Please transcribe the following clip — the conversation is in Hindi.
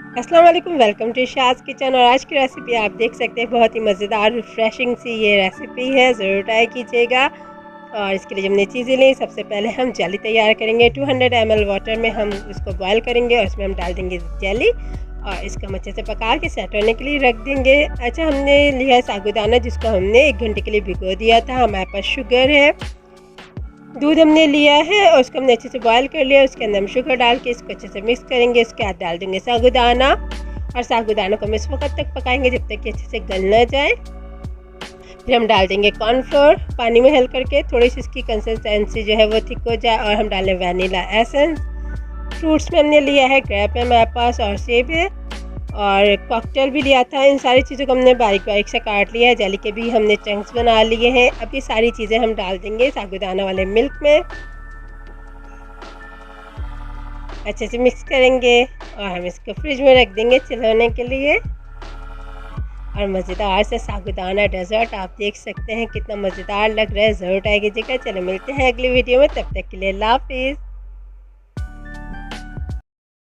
अस्सलाम वालेकुम, वेलकम टू शाज़ किचन। और आज की रेसिपी आप देख सकते हैं, बहुत ही मज़ेदार रिफ्रेशिंग सी ये रेसिपी है, ज़रूर ट्राई कीजिएगा। और इसके लिए हमने चीज़ें ली। सबसे पहले हम जेली तैयार करेंगे। 200 ml वाटर में हम इसको बॉयल करेंगे और इसमें हम डाल देंगे जेली और इसको हम अच्छे से पका के सेट होने के लिए रख देंगे। अच्छा, हमने लिया है साबूदाना, जिसको हमने 1 घंटे के लिए भिगो दिया था। हमारे पास शुगर है, दूध हमने लिया है और उसको हमने अच्छे से बॉयल कर लिया। उसके अंदर हम शुगर डाल के इसको अच्छे से मिक्स करेंगे। इसके बाद डाल देंगे साबूदाना और साबूदाना को हम इस वक्त तक पकाएंगे जब तक कि अच्छे से गल ना जाए। फिर हम डाल देंगे कॉर्नफ्लोर पानी में हिल करके, थोड़ी सी इसकी कंसिस्टेंसी जो है वो थिक हो जाए। और हम डालें वनीला एसेंस। फ्रूट्स में हमने लिया है, ग्रेप है हमारे पास और सेब है और कॉकटेल भी लिया था। इन सारी चीज़ों को हमने बारीक बारीक से काट लिया है। जेली के भी हमने चंक्स बना लिए हैं। अब ये सारी चीज़ें हम डाल देंगे साबूदाना वाले मिल्क में, अच्छे से मिक्स करेंगे और हम इसको फ्रिज में रख देंगे चिल होने के लिए। और मज़ेदार से साबूदाना डेजर्ट आप देख सकते हैं कितना मज़ेदार लग रहा है, ज़रूर ट्राई कीजिएगा। चलो मिलते हैं अगली वीडियो में, तब तक के लिए अल्लाह हाफिज़।